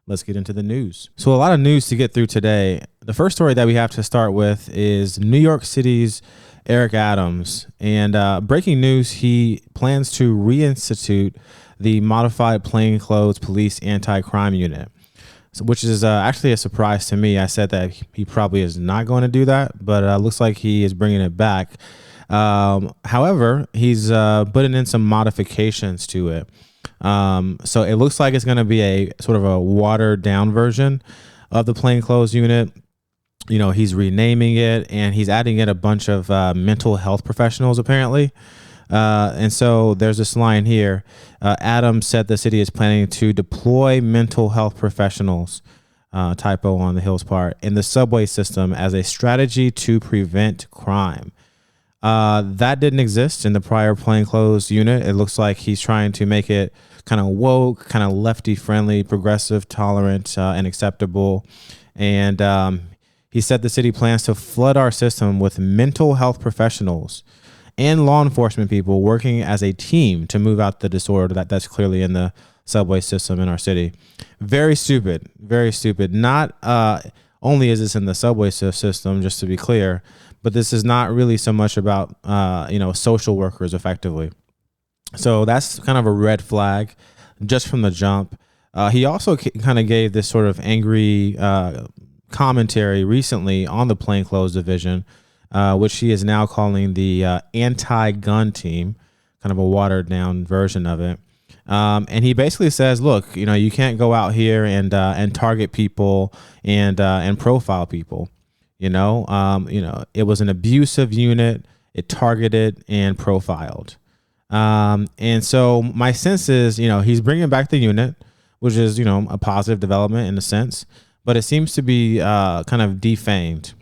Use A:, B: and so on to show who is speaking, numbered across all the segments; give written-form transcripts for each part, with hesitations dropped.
A: let's get into the news. So a lot of news to get through today. The first story that we have to start with is New York City's Eric Adams. And breaking news, he plans to reinstitute the modified plainclothes police anti-crime unit, which is actually a surprise to me. I said that he probably is not going to do that, but looks like he is bringing it back. However, he's putting in some modifications to it. So it looks like it's going to be a sort of a watered down version of the plainclothes unit. You know, he's renaming it and he's adding in a bunch of mental health professionals, apparently. And so there's this line here. Adams said the city is planning to deploy mental health professionals, typo on the Hill's part, in the subway system as a strategy to prevent crime. That didn't exist in the prior plainclothes unit. It looks like he's trying to make it kind of woke, kind of lefty friendly, progressive, tolerant, and acceptable. And he said the city plans to flood our system with mental health professionals and law enforcement people working as a team to move out the disorder that's clearly in the subway system in our city. Very stupid, very stupid. Not only is this in the subway system, just to be clear, but this is not really so much about, social workers effectively. So that's kind of a red flag just from the jump. He also kind of gave this sort of angry commentary recently on the plainclothes division, which he is now calling the anti-gun team, kind of a watered down version of it. And he basically says, look, you can't go out here and target people and profile people. It was an abusive unit. It targeted and profiled. And so my sense is, he's bringing back the unit, which is, a positive development in a sense, but it seems to be kind of defamed.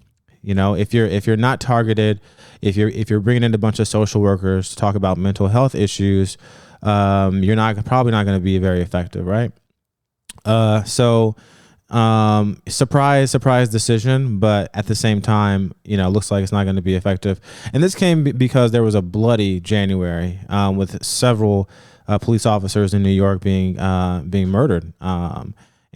A: If you're not targeted, if you're bringing in a bunch of social workers to talk about mental health issues, you're probably not going to be very effective, right? Surprise decision, but at the same time, looks like it's not going to be effective. And this came because there was a bloody January with several police officers in New York being murdered and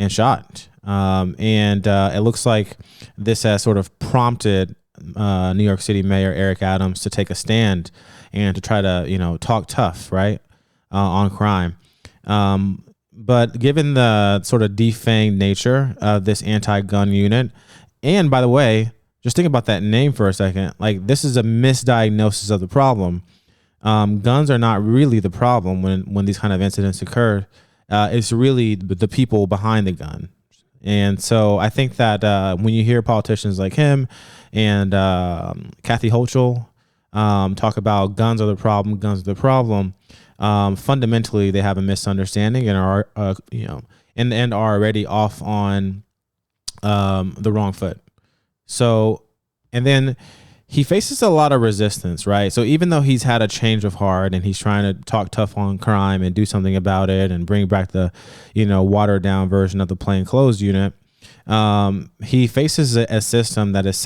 A: shot. And it looks like this has sort of prompted New York City Mayor Eric Adams to take a stand and to try to, talk tough, right, on crime. But given the sort of defanged nature of this anti-gun unit, and by the way, just think about that name for a second. Like, this is a misdiagnosis of the problem. Guns are not really the problem when these kind of incidents occur. It's really the people behind the gun. And so I think that when you hear politicians like him and Kathy Hochul talk about guns are the problem, fundamentally they have a misunderstanding and are and are already off on the wrong foot. So, and then he faces a lot of resistance, right? So even though he's had a change of heart and he's trying to talk tough on crime and do something about it and bring back the, watered down version of the plainclothes unit, he faces a system that is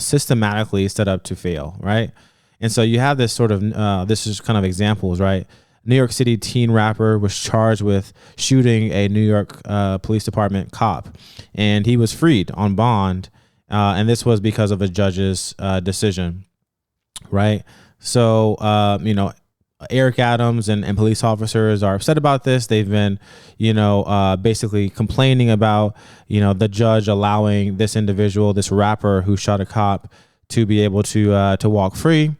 A: systematically set up to fail, right? And so you have this sort of, this is kind of examples, right? New York City teen rapper was charged with shooting a New York Police Department cop, and he was freed on bond. And this was because of a judge's decision, right? So, Eric Adams and police officers are upset about this. They've been, basically complaining about, the judge allowing this individual, this rapper who shot a cop, to be able to walk free.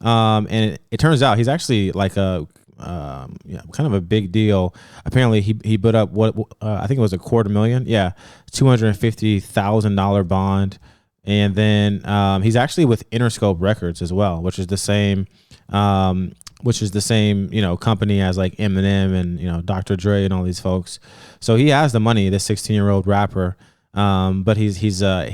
A: And it turns out he's actually like kind of a big deal. Apparently he put up what I think it was $250,000. Yeah. $250,000 bond. And then he's actually with Interscope Records as well, which is the same company as like Eminem and, Dr. Dre and all these folks. So he has the money, this 16-year-old rapper. But he's a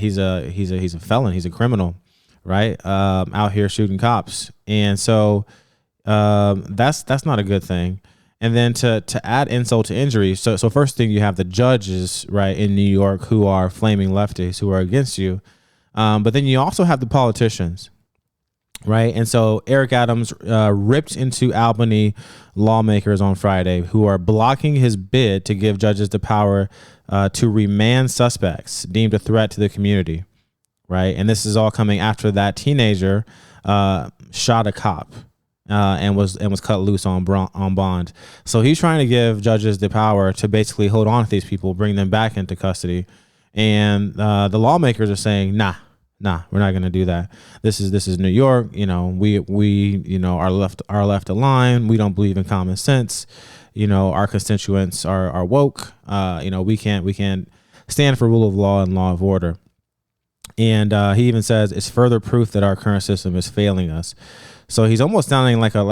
A: felon. He's a criminal, right? Out here shooting cops. And so that's not a good thing. And then to add insult to injury, so first thing, you have the judges, right, in New York who are flaming lefties who are against you, but then you also have the politicians, right? And so Eric Adams ripped into Albany lawmakers on Friday who are blocking his bid to give judges the power to remand suspects deemed a threat to the community, right? And this is all coming after that teenager shot a cop and was cut loose on bond. So he's trying to give judges the power to basically hold on to these people, bring them back into custody. And the lawmakers are saying, nah, we're not going to do that. This is New York. You know, we are left aligned. We don't believe in common sense. You know, our constituents are woke. You know, we can't stand for rule of law and law of order. And he even says it's further proof that our current system is failing us. So he's almost sounding like a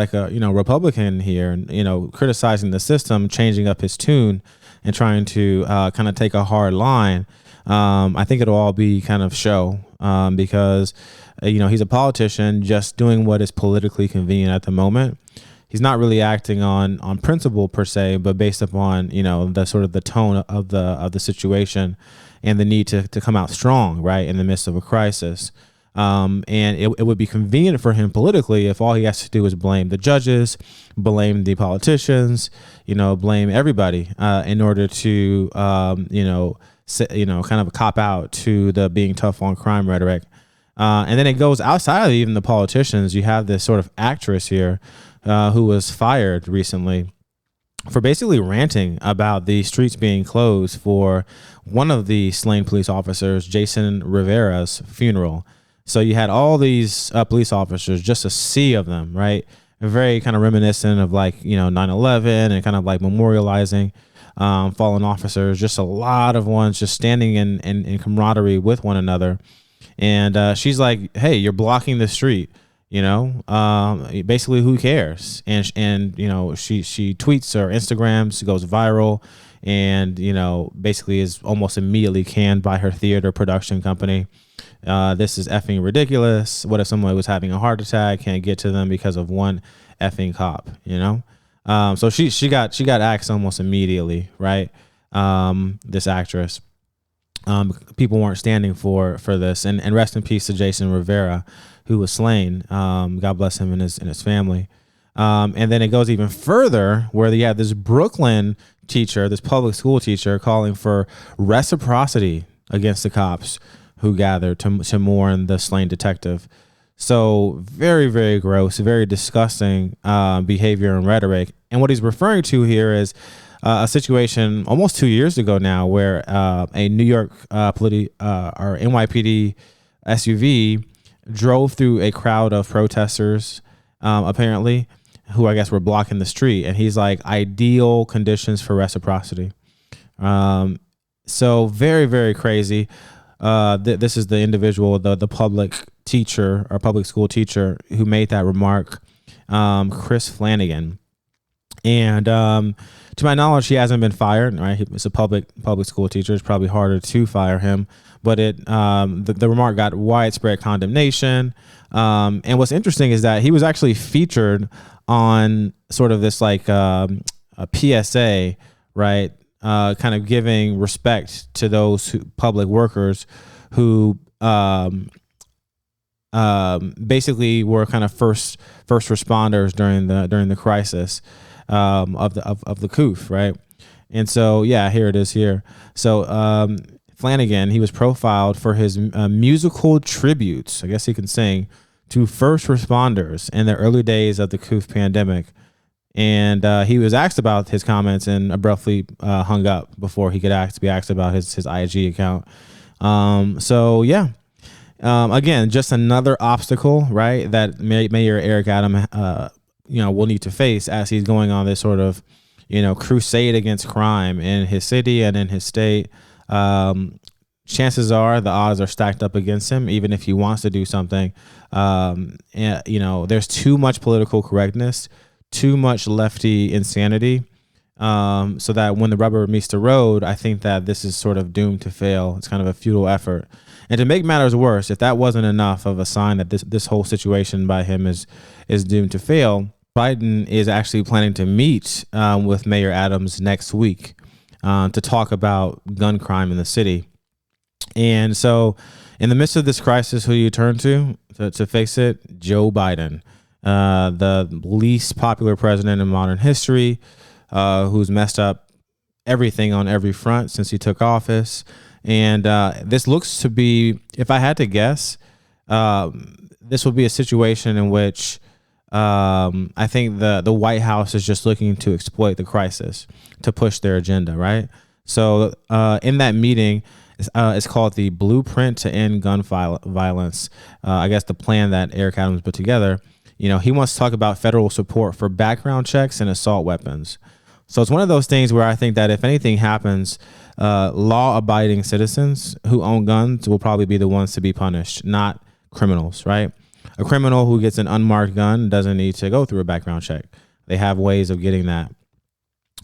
A: Republican here, and criticizing the system, changing up his tune, and trying to kind of take a hard line. I think it'll all be kind of show because he's a politician just doing what is politically convenient at the moment. He's not really acting on principle per se, but based upon the sort of the tone of the situation and the need to come out strong, right, in the midst of a crisis. And it would be convenient for him politically if all he has to do is blame the judges, blame the politicians, blame everybody in order to kind of a cop out to the being tough on crime rhetoric. And then it goes outside of even the politicians. You have this sort of actress here who was fired recently for basically ranting about the streets being closed for one of the slain police officers, Jason Rivera's funeral. So you had all these police officers, just a sea of them, right? Very kind of reminiscent of 9/11 and kind of like memorializing fallen officers, just a lot of ones just standing in camaraderie with one another. And she's like, hey, you're blocking the street. Basically, who cares? And she tweets or Instagrams, goes viral, and basically is almost immediately canned by her theater production company. This is effing ridiculous. What if someone was having a heart attack, can't get to them because of one effing cop? So she got axed almost immediately, right? This actress. People weren't standing for this, and rest in peace to Jason Rivera, who was slain. God bless him and his family. And then it goes even further, where you have this Brooklyn teacher, this public school teacher, calling for reciprocity against the cops who gathered to mourn the slain detective. So very, very gross, very disgusting behavior and rhetoric. And what he's referring to here is a situation almost 2 years ago now, where a New York or NYPD SUV drove through a crowd of protesters, apparently, who I guess were blocking the street. And he's like, ideal conditions for reciprocity. So very, very crazy. This is the individual, the public teacher or public school teacher who made that remark, Chris Flanagan. And to my knowledge, he hasn't been fired. Right, he's a public school teacher. It's probably harder to fire him. But the remark got widespread condemnation. And what's interesting is that he was actually featured on sort of this a PSA, right? Kind of giving respect to those public workers who basically were kind of first responders during the crisis of the coup, right? And so here it is here. So Flanagan, he was profiled for his musical tributes, I guess he can sing, to first responders in the early days of the coup pandemic. And he was asked about his comments and abruptly hung up before he could be asked about his IG account. Again, just another obstacle, right, that Mayor Eric Adams, will need to face as he's going on this sort of, crusade against crime in his city and in his state. Chances are the odds are stacked up against him, even if he wants to do something. There's too much political correctness, too much lefty insanity, so that when the rubber meets the road, I think that this is sort of doomed to fail. It's kind of a futile effort. And to make matters worse, if that wasn't enough of a sign that this whole situation by him is doomed to fail, Biden is actually planning to meet with Mayor Adams next week to talk about gun crime in the city. And so in the midst of this crisis, who do you turn to face it? Joe Biden, the least popular president in modern history, who's messed up everything on every front since he took office. And this looks to be, if I had to guess, this will be a situation in which I think the White House is just looking to exploit the crisis to push their agenda, right? So in that meeting, it's called the Blueprint to End Gun Violence. I guess the plan that Eric Adams put together. He wants to talk about federal support for background checks and assault weapons. So it's one of those things where I think that if anything happens, law-abiding citizens who own guns will probably be the ones to be punished, not criminals, right? A criminal who gets an unmarked gun doesn't need to go through a background check. They have ways of getting that,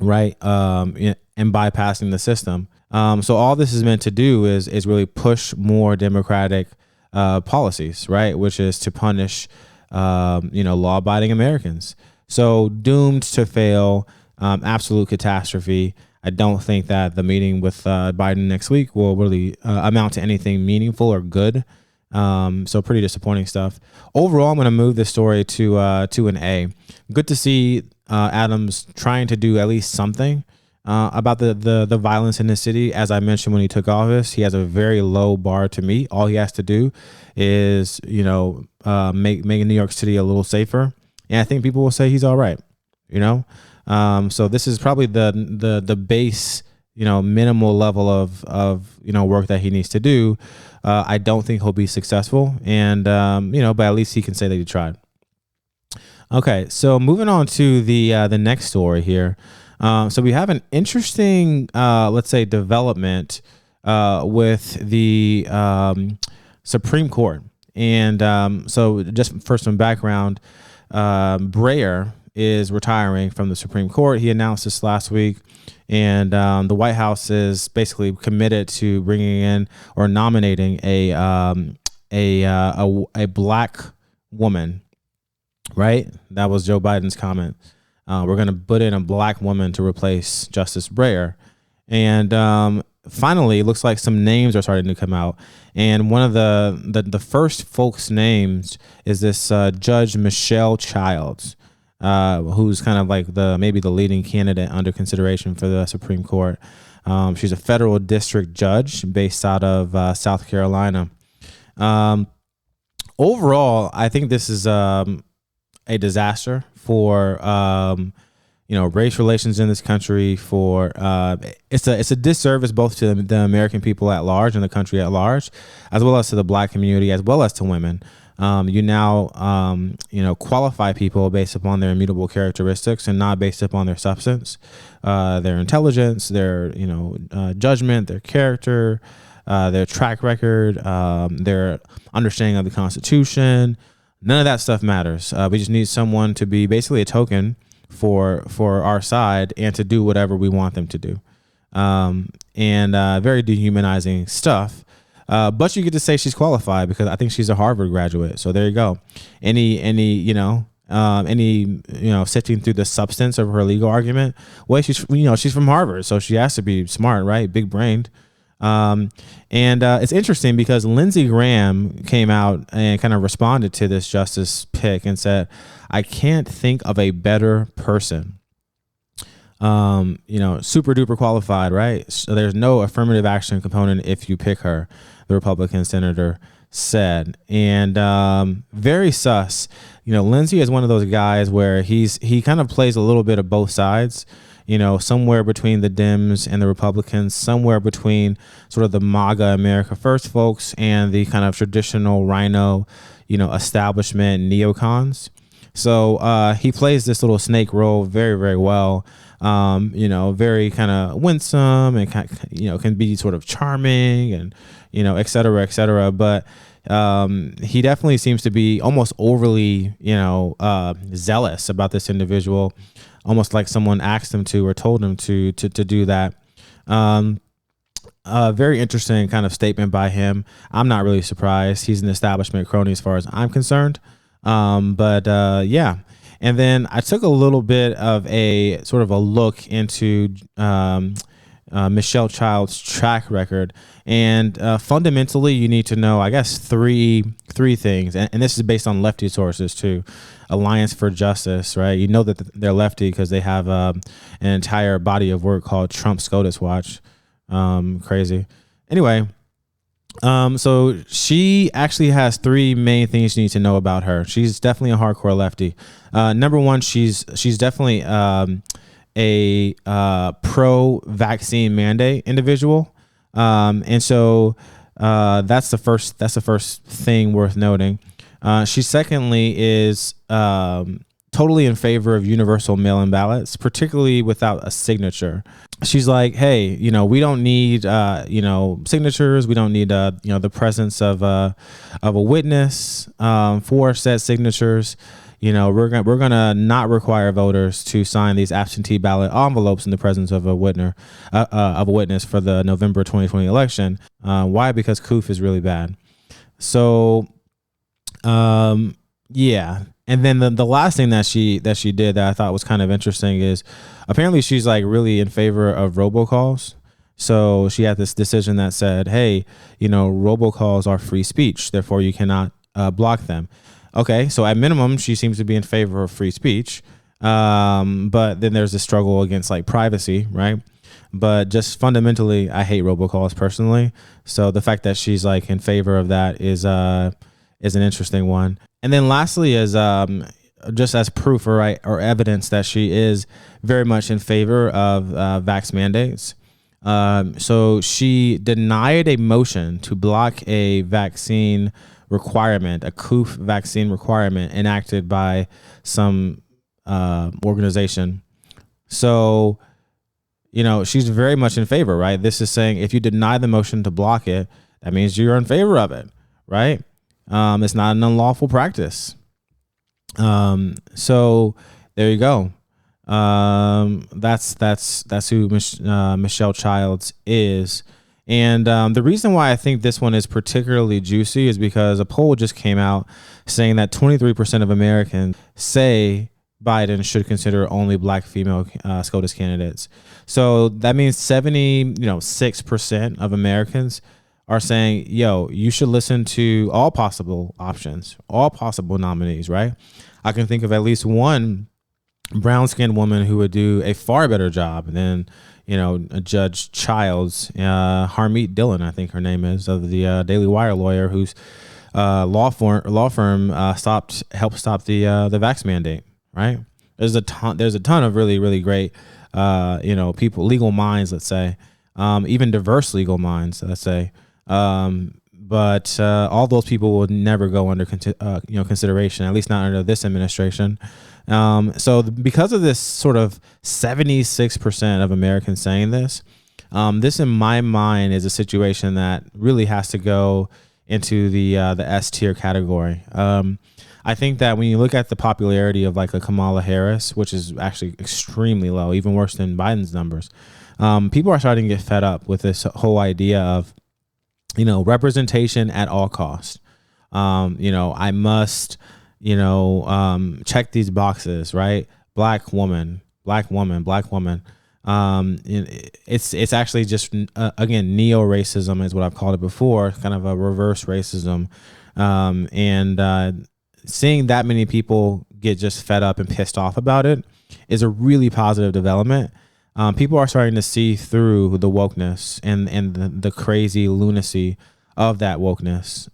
A: right? And bypassing the system. So all this is meant to do is really push more democratic policies, right? Which is to punish, law-abiding Americans. So doomed to fail, absolute catastrophe. I don't think that the meeting with Biden next week will really amount to anything meaningful or good. So pretty disappointing stuff. Overall, I'm going to move this story to an A. Good to see Adams trying to do at least something about the violence in the city. As I mentioned when he took office, he has a very low bar to meet. All he has to do is make New York City a little safer, and I think people will say he's all right. So this is probably the base minimal level of work that he needs to do. I don't think he'll be successful, and but at least he can say that he tried. Okay, so moving on to the next story here. So we have an interesting, let's say, development with the Supreme Court, and so just for some background, Breyer is retiring from the Supreme Court. He announced this last week. And the White House is basically committed to bringing in or nominating a black woman, right? That was Joe Biden's comment. We're going to put in a black woman to replace Justice Breyer. And finally, it looks like some names are starting to come out. And one of the first folks' names is this Judge Michelle Childs. Who's kind of like maybe the leading candidate under consideration for the Supreme Court. She's a federal district judge based out of South Carolina. Overall, I think this is a disaster for race relations in this country. For it's a disservice both to the American people at large and the country at large, as well as to the black community, as well as to women. You now, qualify people based upon their immutable characteristics and not based upon their substance, their intelligence, their, judgment, their character, their track record, their understanding of the Constitution. None of that stuff matters. We just need someone to be basically a token for our side and to do whatever we want them to do. Very dehumanizing stuff. But you get to say she's qualified because I think she's a Harvard graduate. So there you go. Any sifting through the substance of her legal argument. Well, she's from Harvard, so she has to be smart, right? Big brained. It's interesting because Lindsey Graham came out and kind of responded to this justice pick and said, "I can't think of a better person." Super duper qualified, right? So there's no affirmative action component if you pick her, the Republican senator said. And very sus. Lindsey is one of those guys where he kind of plays a little bit of both sides, somewhere between the Dems and the Republicans, somewhere between sort of the MAGA America First folks and the kind of traditional rhino, establishment neocons. So he plays this little snake role very, very well. Very kind of winsome and can be sort of charming and, et cetera, et cetera. But he definitely seems to be almost overly, zealous about this individual, almost like someone asked him to or told him to do that. Very interesting kind of statement by him. I'm not really surprised. He's an establishment crony as far as I'm concerned. Yeah. And then I took a little bit of a sort of a look into Michelle Child's track record. And fundamentally, you need to know, I guess, three things. And this is based on lefty sources too. Alliance for Justice, right? You know that they're lefty because they have an entire body of work called Trump SCOTUS Watch. Crazy. Anyway, so she actually has three main things you need to know about her. She's definitely a hardcore lefty. Number one, she's definitely a pro-vaccine mandate individual, and so that's the first thing worth noting. She secondly is totally in favor of universal mail-in ballots, particularly without a signature. She's like, hey, we don't need signatures. We don't need the presence of a witness for said signatures. We're gonna not require voters to sign these absentee ballot envelopes in the presence of a witness for the November 2020 election. Why? Because COOF is really bad. So, yeah. And then the last thing that she did that I thought was kind of interesting is apparently she's like really in favor of robocalls. So she had this decision that said, hey, robocalls are free speech, therefore you cannot block them. Okay, so at minimum, she seems to be in favor of free speech. But then there's a struggle against like privacy, right? But just fundamentally, I hate robocalls personally. So the fact that she's like in favor of that is an interesting one. And then lastly is just as proof or evidence that she is very much in favor of vax mandates. So she denied a motion to block a vaccine requirement, a COOF vaccine requirement enacted by some organization. So, she's very much in favor, right? This is saying if you deny the motion to block it, that means you're in favor of it, right? It's not an unlawful practice. So there you go. That's who Michelle Childs is. And the reason why I think this one is particularly juicy is because a poll just came out saying that 23% of Americans say Biden should consider only black female SCOTUS candidates. So that means 6% of Americans are saying, you should listen to all possible options, all possible nominees, right? I can think of at least one brown-skinned woman who would do a far better job than, Judge Childs, Harmeet Dillon, I think her name is, of the Daily Wire lawyer whose law firm helped stop the vax mandate, right? There's a ton of really, really great, people, legal minds, let's say, even diverse legal minds, let's say. But all those people will never go under consideration, at least not under this administration. So because of this sort of 76% of Americans saying this, this in my mind is a situation that really has to go into the S tier category. I think that when you look at the popularity of like a Kamala Harris, which is actually extremely low, even worse than Biden's numbers, people are starting to get fed up with this whole idea of, representation at all costs. I must, check these boxes, right? Black woman. It's actually just, again, neo-racism is what I've called it before, kind of a reverse racism. And seeing that many people get just fed up and pissed off about it is a really positive development. People are starting to see through the wokeness and the crazy lunacy of that wokeness.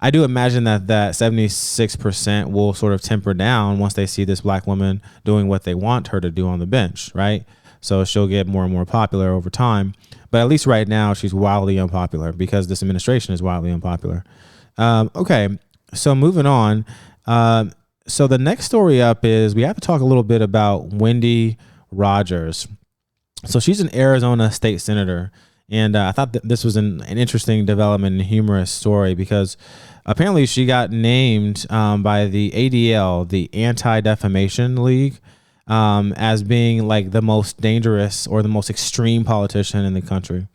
A: I do imagine that 76% will sort of temper down once they see this black woman doing what they want her to do on the bench, right? So she'll get more and more popular over time. But at least right now, she's wildly unpopular because this administration is wildly unpopular. Okay, so moving on. So the next story up is we have to talk a little bit about Wendy Rogers. So she's an Arizona state senator. And I thought that this was an interesting development and humorous story because apparently she got named by the ADL, the Anti-Defamation League, as being like the most dangerous or the most extreme politician in the country.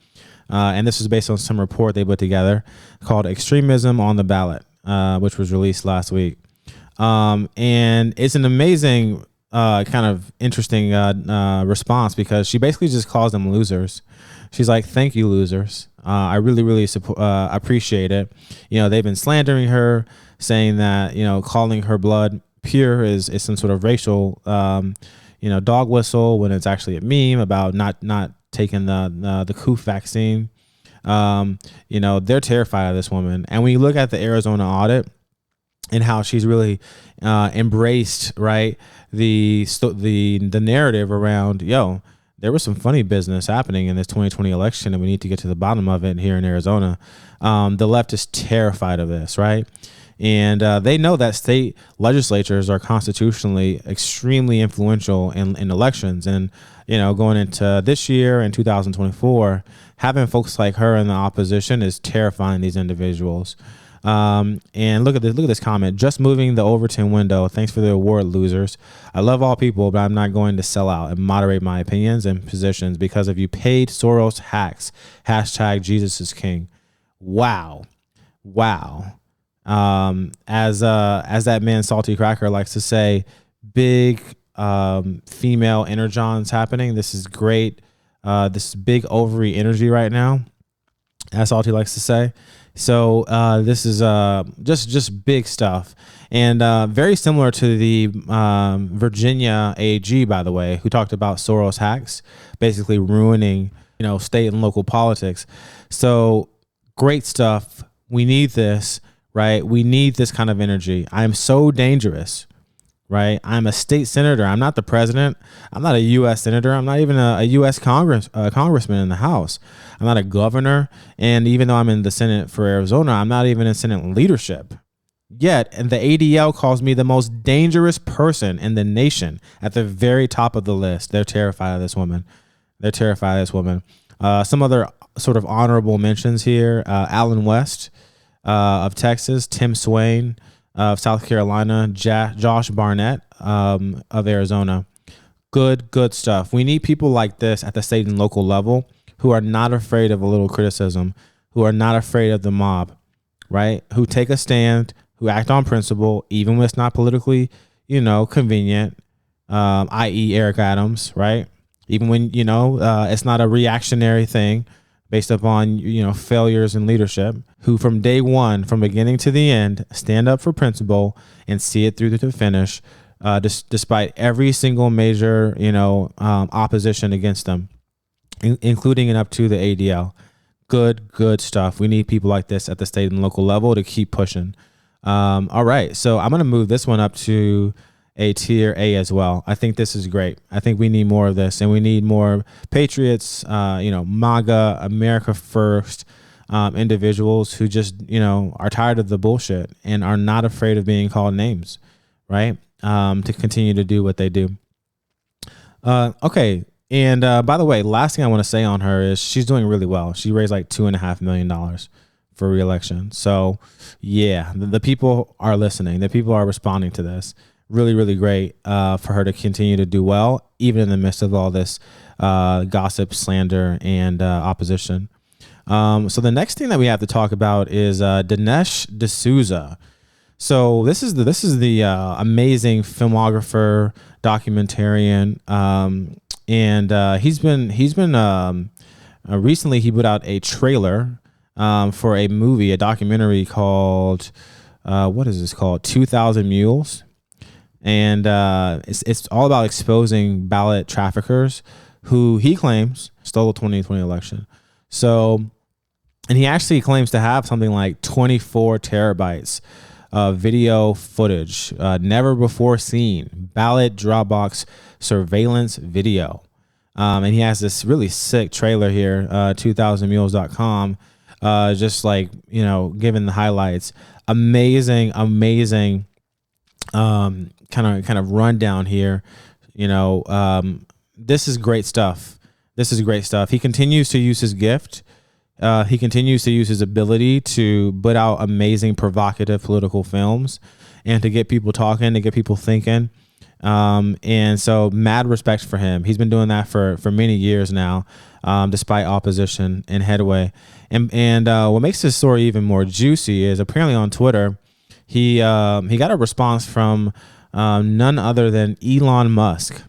A: And this was based on some report they put together called Extremism on the Ballot, which was released last week. And it's an amazing kind of interesting response, because she basically just calls them losers. She's like, "Thank you, losers. I really, really appreciate it. You know, they've been slandering her, saying that, you know, calling her blood pure is some sort of racial, you know, dog whistle, when it's actually a meme about not taking the COOF vaccine. You know, they're terrified of this woman. And when you look at the Arizona audit and how she's really embraced, right, the narrative around, yo, there was some funny business happening in this 2020 election, and we need to get to the bottom of it here in Arizona. The left is terrified of this, right? And they know that state legislatures are constitutionally extremely influential in elections. And, you know, going into this year in 2024, having folks like her in the opposition is terrifying these individuals. And look at this comment: just moving the Overton window. Thanks for the award, losers. I love all people, but I'm not going to sell out and moderate my opinions and positions because of you paid Soros hacks. Hashtag Jesus is King. Wow. As that man Salty Cracker likes to say, big female energons happening. This is great. This is big ovary energy right now, as Salty likes to say. So this is just big stuff, and very similar to the Virginia AG, by the way, who talked about Soros hacks basically ruining, you know, state and local politics. So great stuff. We need this, right? We need this kind of energy. I am so dangerous, right? I'm a state senator. I'm not the president. I'm not a U.S. senator. I'm not even a U.S. congressman in the House. I'm not a governor. And even though I'm in the Senate for Arizona, I'm not even in Senate leadership yet. And the ADL calls me the most dangerous person in the nation at the very top of the list. They're terrified of this woman. Some other sort of honorable mentions here: Alan West of Texas, Tim Swain of South Carolina, Josh Barnett of Arizona. Good stuff. We need people like this at the state and local level who are not afraid of a little criticism, who are not afraid of the mob, right? Who take a stand, who act on principle, even when it's not politically, you know, convenient, i.e. Eric Adams, right? Even when, you know, it's not a reactionary thing based upon, you know, failures in leadership, who from day one, from beginning to the end, stand up for principle and see it through to the finish, despite every single major, you know, opposition against them, including and up to the ADL. Good stuff. We need people like this at the state and local level to keep pushing. All right. So I'm going to move this one up to a tier A as well. I think this is great. I think we need more of this, and we need more patriots, you know, MAGA, America first, individuals who just, you know, are tired of the bullshit and are not afraid of being called names, right? To continue to do what they do. Okay. And by the way, last thing I want to say on her is she's doing really well. She raised like $2.5 million for re-election. So yeah, the people are listening. The people are responding to this. Really great for her to continue to do well, even in the midst of all this gossip, slander, and opposition. So the next thing that we have to talk about is Dinesh D'Souza. So this is the amazing filmographer, documentarian, and he's been recently he put out a trailer for a movie, a documentary called what is this called? 2,000 Mules. And it's all about exposing ballot traffickers who he claims stole the 2020 election. So, and he actually claims to have something like 24 terabytes of video footage, never before seen, ballot Dropbox surveillance video. And he has this really sick trailer here, 2000mules.com, just like, you know, giving the highlights. Amazing. Kind of rundown here. You know, this is great stuff. He continues to use his gift. He continues to use his ability to put out amazing, provocative political films and to get people talking, to get people thinking. And so mad respect for him. He's been doing that for many years now, despite opposition and headway. And what makes this story even more juicy is apparently on Twitter, he got a response from none other than Elon Musk,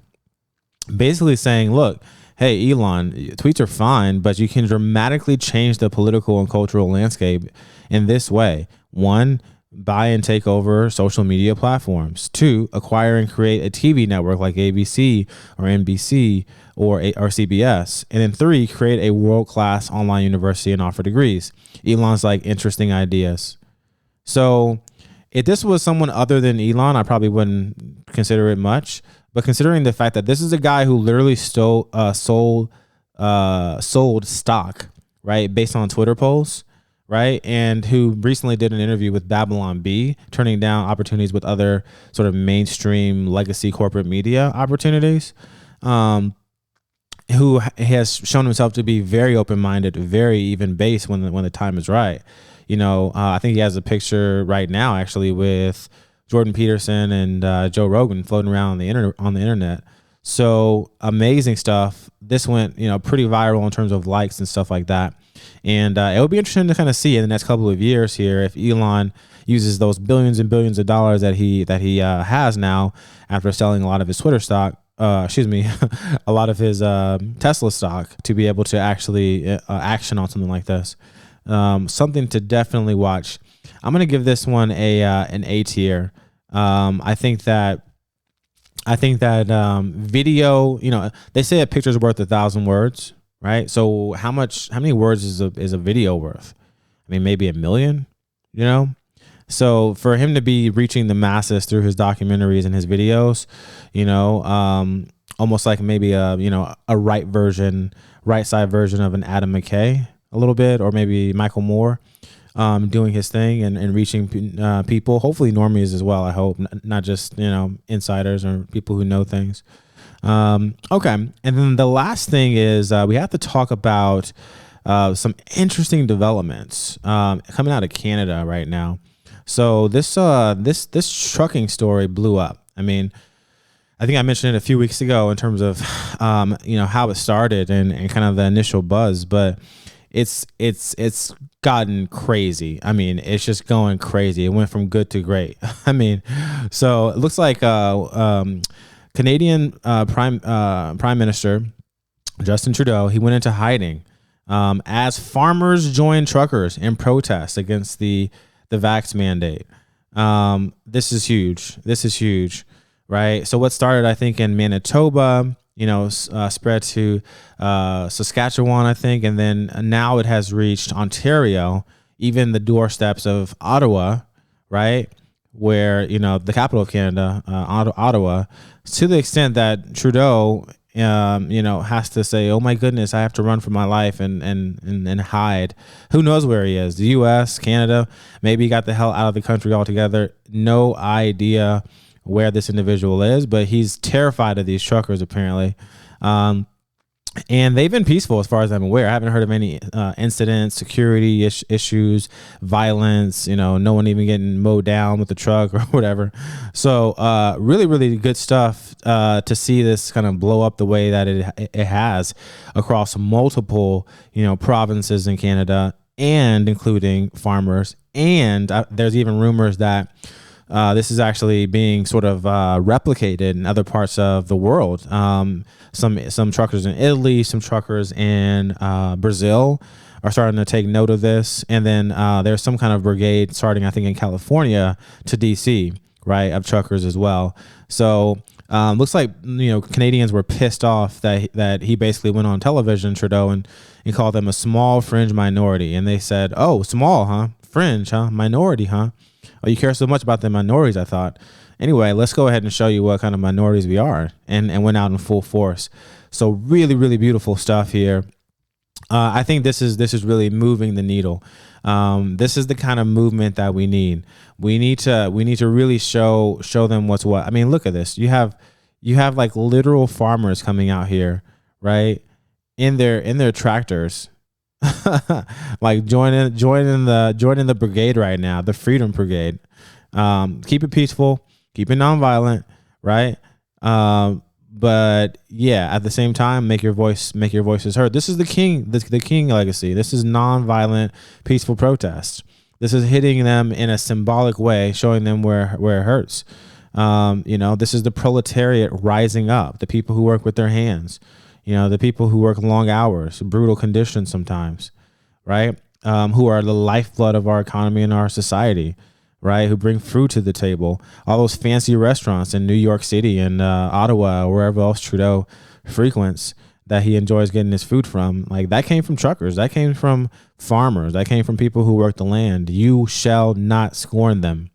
A: basically saying, look, hey, Elon, tweets are fine, but you can dramatically change the political and cultural landscape in this way. One, buy and take over social media platforms. Two, acquire and create a TV network like ABC or NBC or CBS. And then three, create a world-class online university and offer degrees. Elon's like, interesting ideas. So if this was someone other than Elon, I probably wouldn't consider it much. But considering the fact that this is a guy who literally sold stock, right, based on Twitter polls, right, and who recently did an interview with Babylon Bee, turning down opportunities with other sort of mainstream legacy corporate media opportunities, who has shown himself to be very open-minded, very even based when the time is right. I think he has a picture right now actually with Jordan Peterson and Joe Rogan floating around on the internet. So amazing stuff. This went, pretty viral in terms of likes and stuff like that. And it will be interesting to kind of see in the next couple of years here if Elon uses those billions and billions of dollars that he has now after selling a lot of his Twitter stock, a lot of his Tesla stock, to be able to actually action on something like this. Something to definitely watch. I'm going to give this one an A tier. I think that video, they say a picture's worth 1,000 words, right? So how many words is a video worth? I mean, maybe 1 million, So for him to be reaching the masses through his documentaries and his videos, almost like maybe a right side version of an Adam McKay a little bit, or maybe Michael Moore, doing his thing and reaching people, hopefully normies as well. I hope not just, insiders or people who know things. Okay. And then the last thing is we have to talk about some interesting developments coming out of Canada right now. So this trucking story blew up. I mean, I think I mentioned it a few weeks ago in terms of, how it started and kind of the initial buzz, but it's gotten crazy. I mean, it's just going crazy. It went from good to great. I mean, so it looks like Canadian Prime Minister Justin Trudeau, he went into hiding as farmers joined truckers in protest against the vax mandate. This is huge, right? So what started, I think, in Manitoba, spread to Saskatchewan, I think, and then now it has reached Ontario, even the doorsteps of Ottawa, right, where the capital of Canada, Ottawa, to the extent that Trudeau, has to say, "Oh my goodness, I have to run for my life and hide." Who knows where he is? The U.S., Canada, maybe he got the hell out of the country altogether. No idea where this individual is, but he's terrified of these truckers apparently. And they've been peaceful as far as I'm aware. I haven't heard of any incidents, security issues, violence, no one even getting mowed down with the truck or whatever. So really, really good stuff to see this kind of blow up the way that it has across multiple, provinces in Canada, and including farmers. And there's even rumors that this is actually being sort of replicated in other parts of the world. Some truckers in Italy, some truckers in Brazil are starting to take note of this. And then there's some kind of brigade starting, I think, in California to DC, right, of truckers as well. So looks like, Canadians were pissed off that he basically went on television, Trudeau, and called them a small fringe minority. And they said, "Oh, small, huh? Fringe, huh? Minority, huh? Oh, you care so much about the minorities," I thought. Anyway, let's go ahead and show you what kind of minorities we are, and went out in full force. So really, really beautiful stuff here. I think this is really moving the needle. This is the kind of movement that we need. We need to really show them what's what. I mean, look at this. You have like literal farmers coming out here, right? In their tractors. Like joining the brigade right now, the Freedom Brigade. Keep it peaceful, keep it nonviolent, right? But yeah, at the same time, make your voices heard. This is the king legacy. This is nonviolent, peaceful protest. This is hitting them in a symbolic way, showing them where it hurts. This is the proletariat rising up, the people who work with their hands, the people who work long hours, brutal conditions sometimes, right? Who are the lifeblood of our economy and our society, right? Who bring food to the table. All those fancy restaurants in New York City and Ottawa, or wherever else Trudeau frequents, that he enjoys getting his food from, like, that came from truckers, that came from farmers, that came from people who work the land. You shall not scorn them.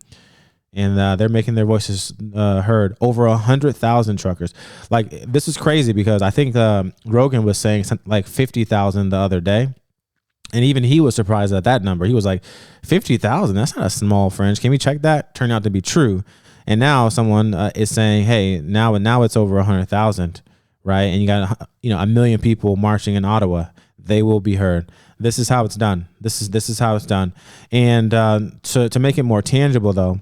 A: And they're making their voices heard. Over 100,000 truckers. Like, this is crazy because I think Rogan was saying something like 50,000 the other day. And even he was surprised at that number. He was like, 50,000, that's not a small fringe. Can we check that? Turned out to be true. And now someone is saying, hey, now it's over 100,000. Right. And you got, a million people marching in Ottawa. They will be heard. This is how it's done. This is how it's done. And to make it more tangible, though,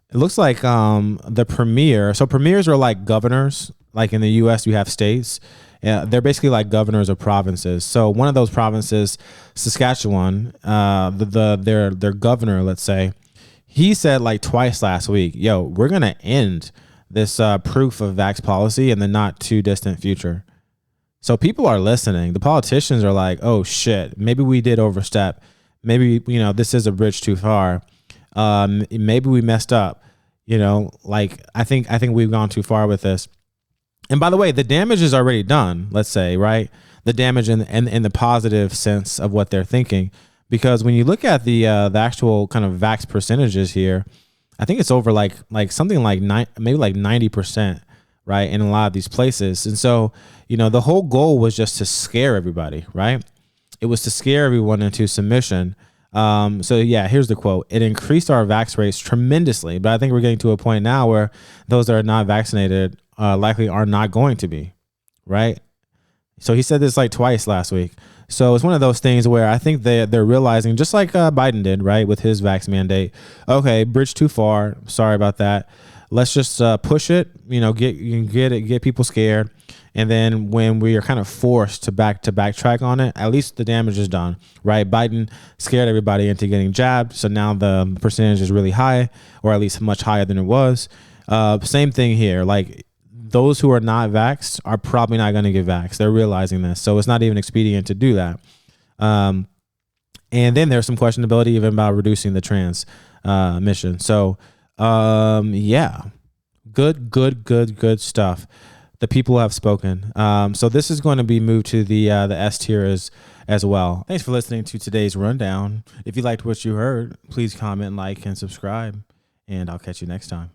A: it looks like the premier. So premiers are like governors. Like in the U.S., you have states. They're basically like governors of provinces. So one of those provinces, Saskatchewan, their governor, let's say, he said like twice last week, yo, we're going to end this proof of vax policy in the not too distant future. So people are listening. The politicians are like, oh shit, maybe we did overstep. Maybe, this is a bridge too far. Maybe we messed up, I think we've gone too far with this. And by the way, the damage is already done, let's say, right? The damage in the positive sense of what they're thinking. Because when you look at the actual kind of vax percentages here, I think it's over like something like maybe like 90%, right? In a lot of these places. And so, the whole goal was just to scare everybody, right? It was to scare everyone into submission. So yeah, here's the quote. It increased our vax rates tremendously, but I think we're getting to a point now where those that are not vaccinated likely are not going to be, right? So he said this like twice last week. So it's one of those things where I think they're realizing, just like Biden did, right, with his vax mandate. Okay, bridge too far. Sorry about that. Let's just push it. Get people scared, and then when we are kind of forced to backtrack on it, at least the damage is done, right? Biden scared everybody into getting jabbed, so now the percentage is really high, or at least much higher than it was. Same thing here, like. Those who are not vaxxed are probably not going to get vaxxed. They're realizing this. So it's not even expedient to do that. And then there's some questionability even about reducing the transmission. So, yeah, good stuff. The people have spoken. So this is going to be moved to the S tier as well. Thanks for listening to today's rundown. If you liked what you heard, please comment, like, and subscribe, and I'll catch you next time.